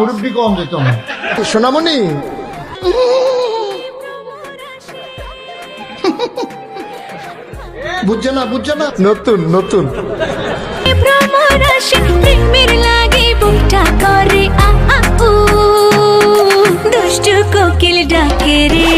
মুরব্বী কম যেত না। সোনামণি বুঝছে না নতুন নতুন প্রেমের লাগে বুকটা করে দুষ্টু কোকিল ডাকে রে